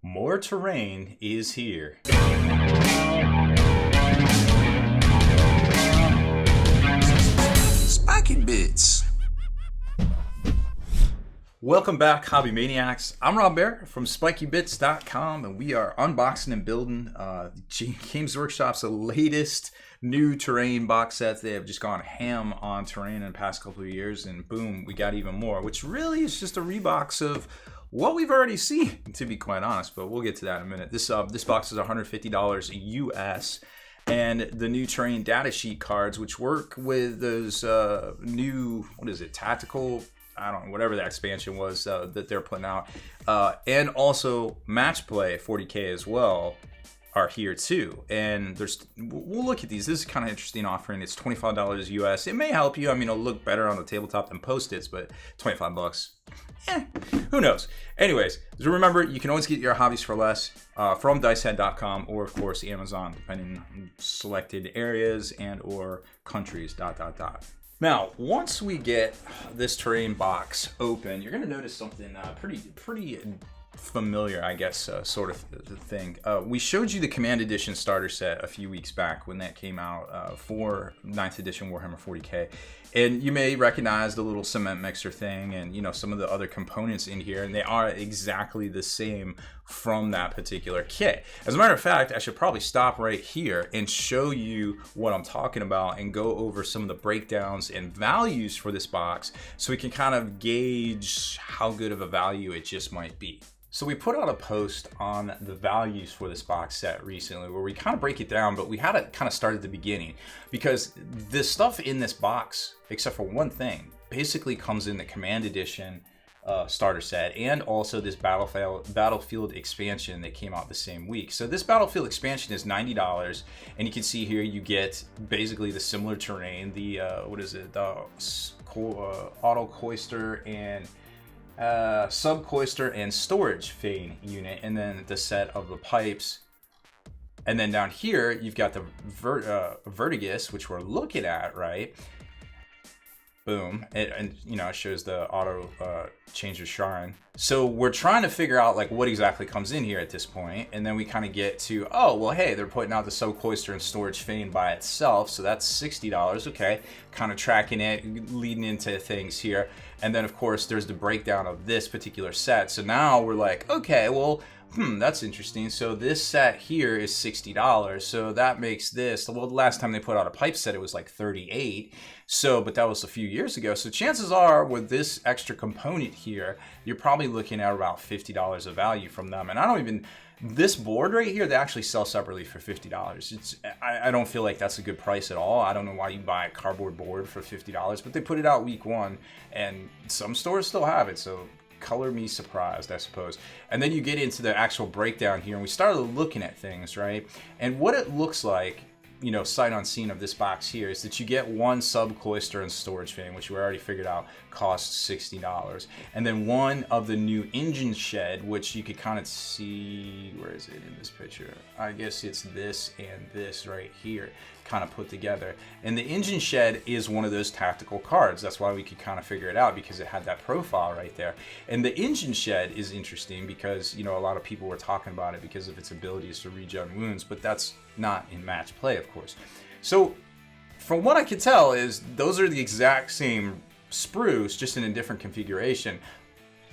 More terrain is here. Spiky Bits. Welcome back, Hobby Maniacs. I'm Rob Bear from SpikyBits.com, and we are unboxing and building Games Workshop's latest new terrain box sets. They have just gone ham on terrain in the past couple of years, and boom, we got even more, which really is just a rebox of what we've already seen, to be quite honest, but we'll get to that in a minute. This box is $150 US, and the new terrain data sheet cards, which work with those new, tactical, I don't know, whatever that expansion was that they're putting out, and also Match Play 40k as well are here too. And we'll look at these. This is kind of interesting offering. It's $25 US. It may help you. I mean, it'll look better on the tabletop than Post-its, but 25 bucks. Who knows? Anyways, remember, you can always get your hobbies for less from dicehead.com or, of course, Amazon, depending on selected areas and or countries, ... Now, once we get this terrain box open, you're going to notice something pretty familiar, I guess, sort of thing. We showed you the Command Edition starter set a few weeks back when that came out for 9th edition Warhammer 40k. And you may recognize the little cement mixer thing and, you know, some of the other components in here, and they are exactly the same from that particular kit. As a matter of fact, I should probably stop right here and show you what I'm talking about and go over some of the breakdowns and values for this box so we can kind of gauge how good of a value it just might be. So we put out a post on the values for this box set recently where we kind of break it down, but we had to kind of start at the beginning because the stuff in this box, except for one thing, basically comes in the Command Edition starter set and also this Battlefield expansion that came out the same week. So this Battlefield expansion is $90, and you can see here you get basically the similar terrain, the Autochlorotransmitter and subcloister and storage fan unit, and then the set of the pipes. And then down here you've got the Vertigus, which we're looking at, right? Boom. And you know, it shows the Autochlorotransmitter shrine. So we're trying to figure out like what exactly comes in here at this point, and then we kind of get to, oh well, hey, they're putting out the subcloister and storage fan by itself, so that's $60. Okay, kind of tracking it, leading into things here. And then of course there's the breakdown of this particular set. So now we're like, okay, well, that's interesting. So this set here is $60. So that makes this, well, the last time they put out a pipe set, it was like $38. So, but that was a few years ago. So chances are with this extra component here, you're probably looking at about $50 of value from them. And this board right here, they actually sell separately for $50. I don't feel like that's a good price at all. I don't know why you buy a cardboard board for $50, but they put it out week one and some stores still have it. So color me surprised, I suppose. And then you get into the actual breakdown here, and we started looking at things, right? And what it looks like, you know, sight unseen of this box here is that you get one subcloister and storage fan, which we already figured out costs $60. And then one of the new engine shed, which you could kind of see, where is it in this picture? I guess it's this and this right here, kind of put together. And the engine shed is one of those tactical cards. That's why we could kind of figure it out, because it had that profile right there. And the engine shed is interesting because, you know, a lot of people were talking about it because of its abilities to regen wounds, but that's not in match play, of course. So from what I could tell is those are the exact same sprues, just in a different configuration,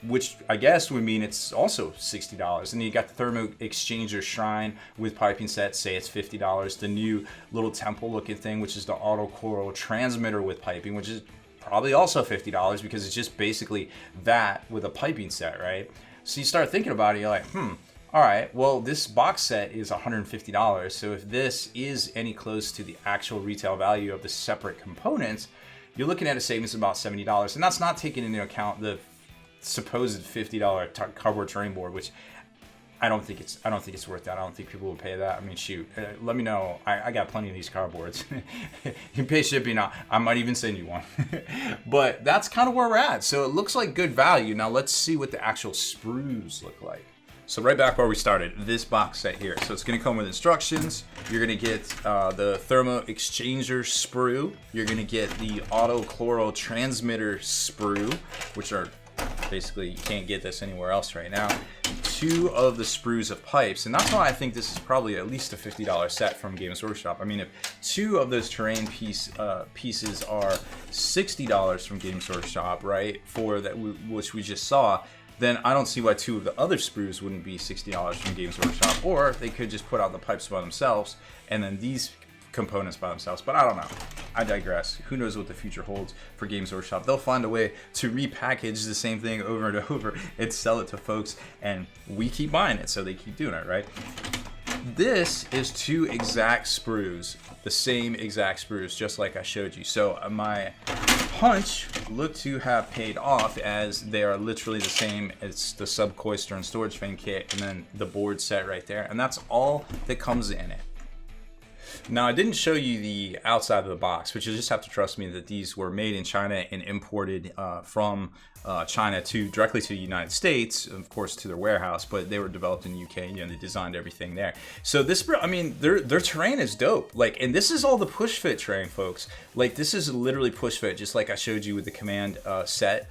which I guess would mean it's also $60. And you got the Thermo Exchanger shrine with piping set, say it's $50. The new little temple looking thing, which is the Autochlorotransmitter with piping, which is probably also $50 because it's just basically that with a piping set, right? So you start thinking about it, you're like, all right, well, this box set is $150. So if this is any close to the actual retail value of the separate components, you're looking at a savings of about $70. And that's not taking into account the supposed $50 cardboard terrain board, which I don't think it's worth that. I don't think people will pay that. I mean, shoot, let me know. I got plenty of these cardboards. You can pay shipping now. I might even send you one. But that's kind of where we're at. So it looks like good value. Now let's see what the actual sprues look like. So right back where we started, this box set here. So it's going to come with instructions. You're going to get the Thermo Exchanger sprue. You're going to get the Autochlorotransmitter sprue, which are Basically, you can't get this anywhere else right now. 2 of the sprues of pipes, and that's why I think this is probably at least a $50 set from Games Workshop. I mean, if 2 of those terrain pieces are $60 from Games Workshop, right, for that, which we just saw, then I don't see why 2 of the other sprues wouldn't be $60 from Games Workshop, or they could just put out the pipes by themselves, and then these components by themselves. But I don't know. I digress. Who knows what the future holds for Games Workshop? They'll find a way to repackage the same thing over and over and sell it to folks, and we keep buying it, so they keep doing it, right? This is 2 exact sprues, the same exact sprues, just like I showed you. So my hunch looked to have paid off, as they are literally the same. It's the sub-coister and storage fan kit, and then the board set right there, and that's all that comes in it. Now, I didn't show you the outside of the box, but you just have to trust me that these were made in China and imported from China directly to the United States, of course, to their warehouse, but they were developed in the UK, and they designed everything there. So this, I mean, their terrain is dope. Like, and this is all the push fit terrain, folks. Like, this is literally push fit, just like I showed you with the Command set.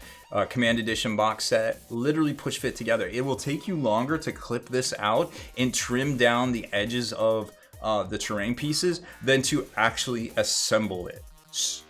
Command Edition box set, literally push fit together. It will take you longer to clip this out and trim down the edges of the terrain pieces than to actually assemble it.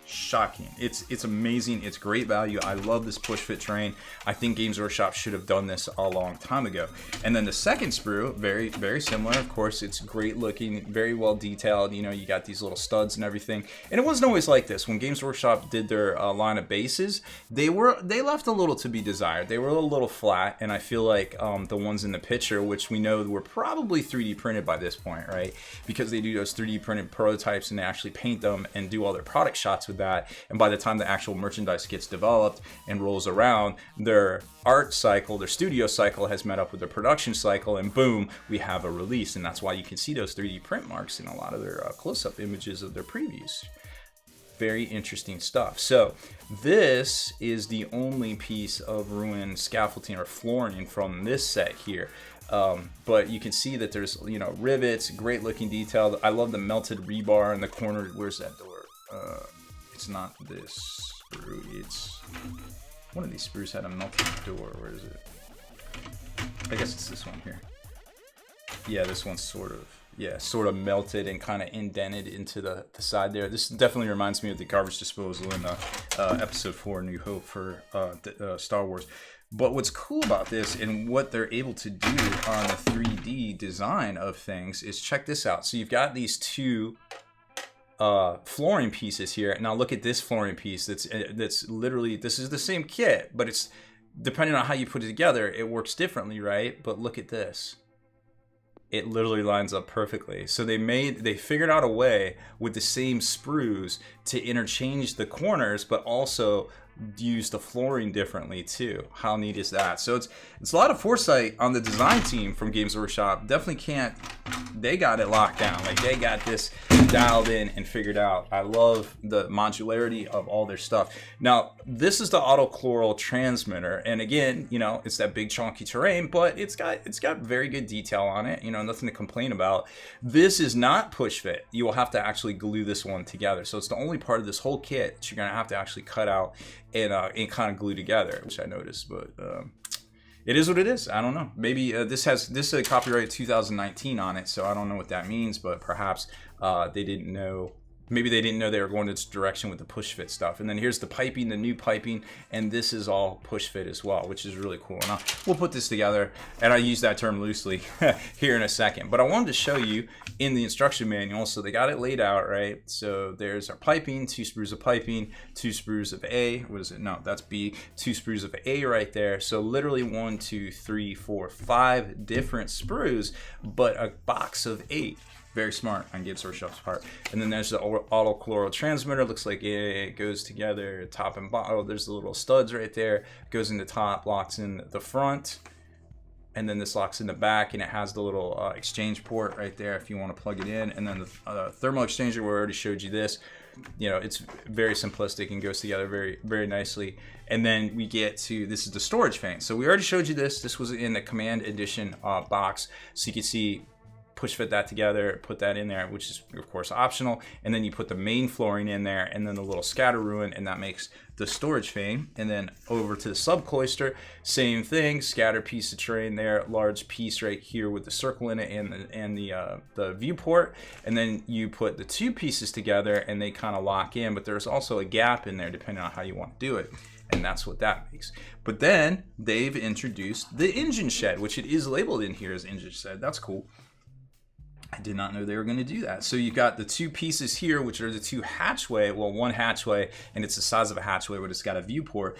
Shocking. It's amazing. It's great value. I love this push fit terrain. I think Games Workshop should have done this a long time ago. And then the second sprue, very, very similar. Of course, it's great looking, very well detailed. You know, you got these little studs and everything. And it wasn't always like this. When Games Workshop did their line of bases, they left a little to be desired. They were a little flat, and I feel like the ones in the picture, which we know were probably 3D printed by this point, right? Because they do those 3D printed prototypes, and they actually paint them and do all their product shots with that. And by the time the actual merchandise gets developed and rolls around, their art cycle, their studio cycle has met up with their production cycle, and boom, we have a release. And that's why you can see those 3D print marks in a lot of their close-up images of their previews. Very interesting stuff. So this is the only piece of ruined scaffolding or flooring from this set here. But you can see that there's, you know, rivets, great looking detail. I love the melted rebar in the corner. Where's that door? It's not this sprue, it's one of these sprues had a melted door. Where is it? I guess it's this one here. Yeah, this one's sort of melted and kind of indented into the side there. This definitely reminds me of the garbage disposal in episode 4, New Hope, for Star Wars. But what's cool about this and what they're able to do on the 3D design of things is, check this out. So you've got these 2 flooring pieces here. Now look at this flooring piece. That's literally, this is the same kit, but it's depending on how you put it together, it works differently, right? But look at this. It literally lines up perfectly. So they figured out a way with the same sprues to interchange the corners, but also use the flooring differently too. How neat is that? So it's a lot of foresight on the design team from Games Workshop. Definitely they got it locked down. Like, they got this dialed in and figured out. I love the modularity of all their stuff. Now, this is the Autochlorotransmitter, and again, you know, it's that big chunky terrain, but it's got very good detail on it. You know, nothing to complain about. This is not push fit. You will have to actually glue this one together. So it's the only part of this whole kit that you're gonna have to actually cut out and kind of glue together, which I noticed, but it is what it is. I don't know. Maybe this is copyright 2019 on it, so I don't know what that means, but perhaps they didn't know. Maybe they didn't know they were going this direction with the push fit stuff. And then here's the piping, the new piping, and this is all push fit as well, which is really cool. And we'll put this together, and I use that term loosely here in a second. But I wanted to show you in the instruction manual, so they got it laid out, right? So there's our piping, 2 sprues of piping, 2 sprues of A. What is it? No, that's B. 2 sprues of A right there. So literally 1, 2, 3, 4, 5 different sprues, but a box of 8. Very smart on Games Workshop's part. And then there's the Autochlorotransmitter. Looks like it goes together top and bottom. Oh, there's the little studs right there. It goes in the top, locks in the front, and then this locks in the back, and it has the little exchange port right there if you want to plug it in. And then the Thermo Exchanger, we already showed you this. You know, it's very simplistic and goes together very, very nicely. And then we get to, this is the storage fan. So we already showed you this. This was in the Command Edition box. So you can see push fit that together, put that in there, which is of course optional, and then you put the main flooring in there, and then the little scatter ruin, and that makes the storage frame. And then over to the sub cloister, same thing, scatter piece of terrain there, large piece right here with the circle in it and the viewport, and then you put the two pieces together and they kind of lock in, but there's also a gap in there depending on how you want to do it. And that's what that makes. But then they've introduced the engine shed, which it is labeled in here as engine shed. That's cool. I did not know they were going to do that. So you've got the two pieces here, which are the two hatchway. Well, one hatchway, and it's the size of a hatchway, but it's got a viewport.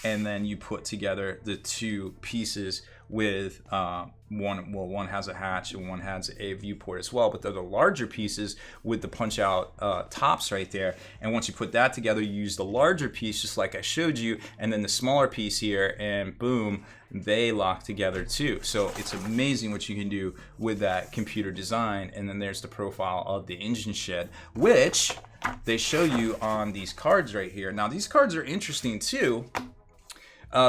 And then you put together the two pieces with one has a hatch and one has a viewport as well, but they're the larger pieces with the punch out tops right there. And once you put that together, you use the larger piece just like I showed you, and then the smaller piece here, and boom, they lock together too. So it's amazing what you can do with that computer design. And then there's the profile of the engine shed, which they show you on these cards right here. Now these cards are interesting too,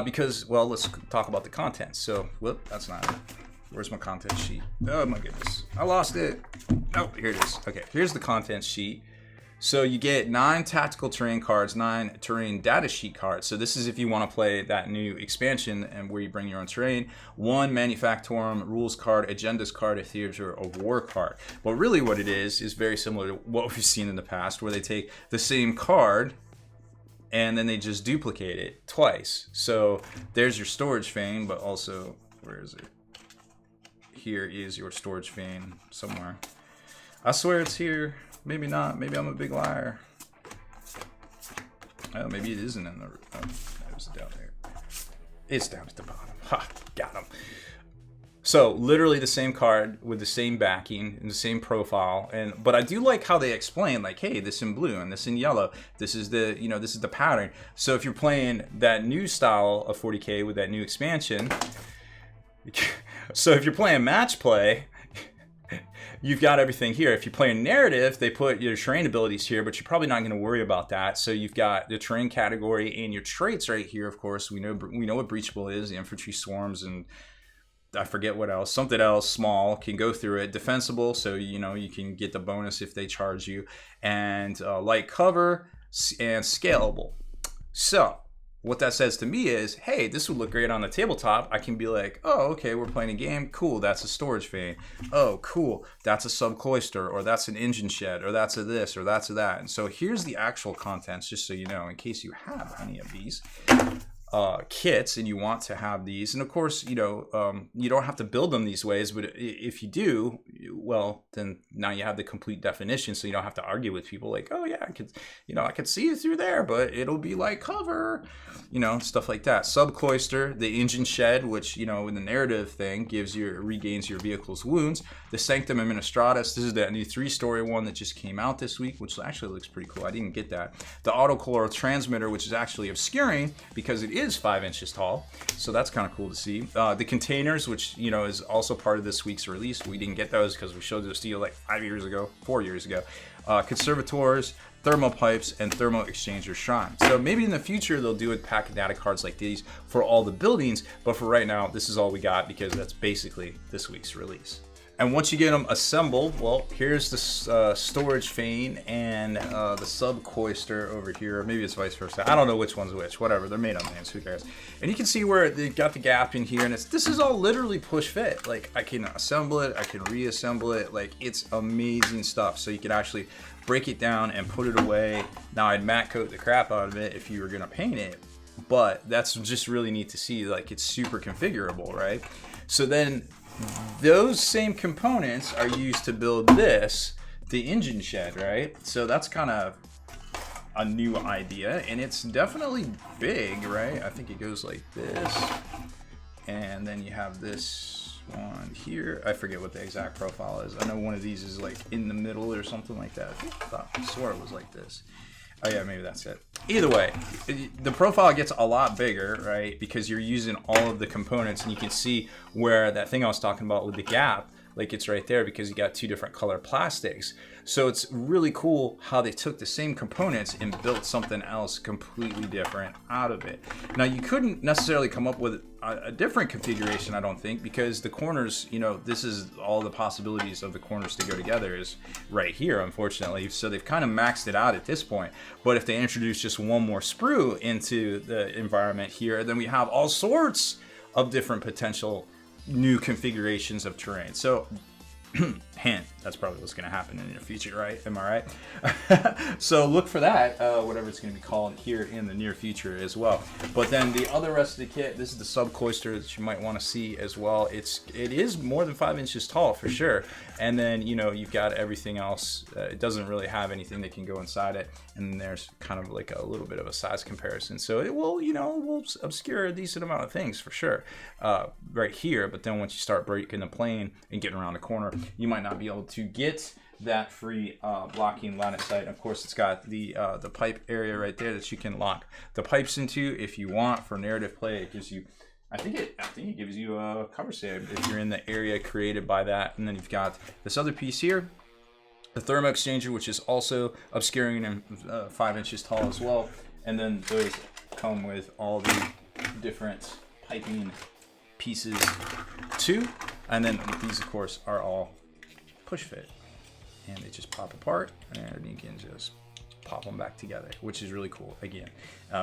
because, well, let's talk about the contents. So, whoop, that's not it. Where's my content sheet? Oh my goodness, I lost it. Oh, here it is. Okay, here's the content sheet. So you get 9 tactical terrain cards, 9 terrain data sheet cards. So this is if you want to play that new expansion and where you bring your own terrain. 1 Manufactorum rules card, agendas card, a theater of war card. But really what it is very similar to what we've seen in the past, where they take the same card and then they just duplicate it twice. So there's your storage vein, but also, where is it? Here is your storage vein somewhere. I swear it's here. Maybe not. Maybe I'm a big liar. Oh, maybe it isn't in the... Oh, it was down there. It's down at the bottom. Ha! Got him. So literally the same card with the same backing and the same profile, but I do like how they explain, like, hey, this in blue and this in yellow. This is the, this is the pattern. So if you're playing that new style of 40k with that new expansion, so if you're playing match play, you've got everything here. If you play a narrative, they put your terrain abilities here, but you're probably not going to worry about that. So you've got the terrain category and your traits right here. Of course, we know what breachable is, the infantry swarms, and I forget what else. Something else small can go through it. Defensible, so you can get the bonus if they charge you, and light cover and scalable. So what that says to me is, hey, this would look great on the tabletop. I can be like, oh, okay, we're playing a game. Cool, that's a storage vein. Oh, cool, that's a sub-cloister, or that's an engine shed, or that's a this, or that's a that. And so here's the actual contents, just so you know, in case you have any of these kits and you want to have these. And of course, you don't have to build them these ways, but if you do, well, then now you have the complete definition, so you don't have to argue with people like, oh yeah, I could see it through there, but it'll be like cover, stuff like that. Sub-cloister, the engine shed, which, in the narrative thing regains your vehicle's wounds. The Sanctum Administratus, this is that new 3-story one that just came out this week, which actually looks pretty cool. I didn't get that. The Autochlorotransmitter, which is actually obscuring because it is 5 inches tall, so that's kind of cool to see. The containers, which is also part of this week's release. We didn't get those because we showed those to you like 4 years ago. Conservators, thermal pipes, and Thermo Exchanger shrines. So maybe in the future they'll do a pack of data cards like these for all the buildings, but for right now this is all we got because that's basically this week's release. And once you get them assembled, well, here's the storage vein and the sub-cloister over here. Maybe it's vice versa. I don't know which one's which. Whatever. They're made up names. Who cares? And you can see where they got the gap in here. And this is all literally push fit. Like, I can assemble it. I can reassemble it. Like, it's amazing stuff. So you can actually break it down and put it away. Now, I'd matte coat the crap out of it if you were going to paint it. But that's just really neat to see. Like, it's super configurable, right? So then those same components are used to build the engine shed, right? So that's kind of a new idea, and it's definitely big, right? I think it goes like this, and then you have this one here. I forget what the exact profile is. I know one of these is like in the middle or something like that. I swore it was like this. Oh yeah, maybe that's it. Either way, the profile gets a lot bigger, right? Because you're using all of the components, and you can see where that thing I was talking about with the gap, like it's right there because you got 2 different color plastics. So it's really cool how they took the same components and built something else completely different out of it. Now you couldn't necessarily come up with a different configuration, I don't think, because the corners, you know, this is all the possibilities of the corners to go together is right here, unfortunately. So they've kind of maxed it out at this point. But if they introduce just one more sprue into the environment here, then we have all sorts of different potential new configurations of terrain. So hint, that's probably what's going to happen in the future, right? Am I right? So look for that, whatever it's going to be called here in the near future as well. But then the other rest of the kit, this is the sub cloister that you might want to see as well. It is more than 5 inches tall for sure. And then, you know, you've got everything else. It doesn't really have anything that can go inside it. And there's kind of like a little bit of a size comparison. So it will, you know, will obscure a decent amount of things for sure right here. But then once you start breaking the plane and getting around the corner, you might not be able to get that free blocking line of sight. Of course, it's got the pipe area right there that you can lock the pipes into if you want for narrative play. It gives you, I think it gives you a cover save if you're in the area created by that. And then you've got this other piece here, the Thermo Exchanger, which is also obscuring and 5 inches tall as well. And then those come with all the different piping pieces too. And then these, of course, are all push fit, and they just pop apart, and you can just pop them back together, which is really cool. Again,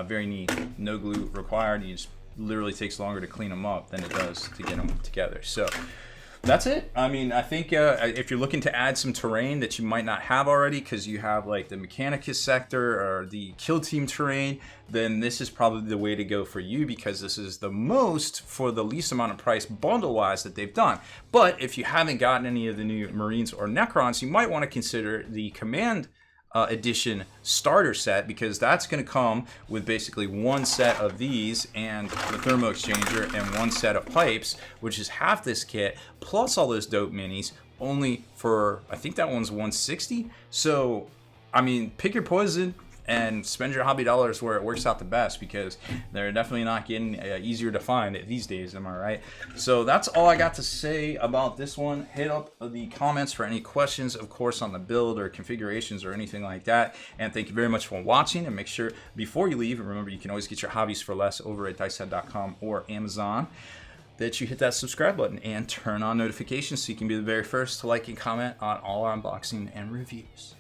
very neat. No glue required. You just literally takes longer to clean them up than it does to get them together. So that's it. I mean, I think if you're looking to add some terrain that you might not have already, because you have like the Mechanicus sector or the Kill Team terrain, then this is probably the way to go for you, because this is the most for the least amount of price bundle-wise that they've done. But if you haven't gotten any of the new Marines or Necrons, you might want to consider the Command edition starter set, because that's going to come with basically one set of these and the Thermo Exchanger and one set of pipes, which is half this kit plus all those dope minis, only for, I think that one's 160. So I mean, pick your poison and spend your hobby dollars where it works out the best, because they're definitely not getting easier to find these days, am I right? So that's all I got to say about this one. Hit up the comments for any questions, of course, on the build or configurations or anything like that. And thank you very much for watching, and make sure before you leave, remember you can always get your hobbies for less over at dicehead.com or Amazon, that you hit that subscribe button and turn on notifications so you can be the very first to like and comment on all our unboxing and reviews.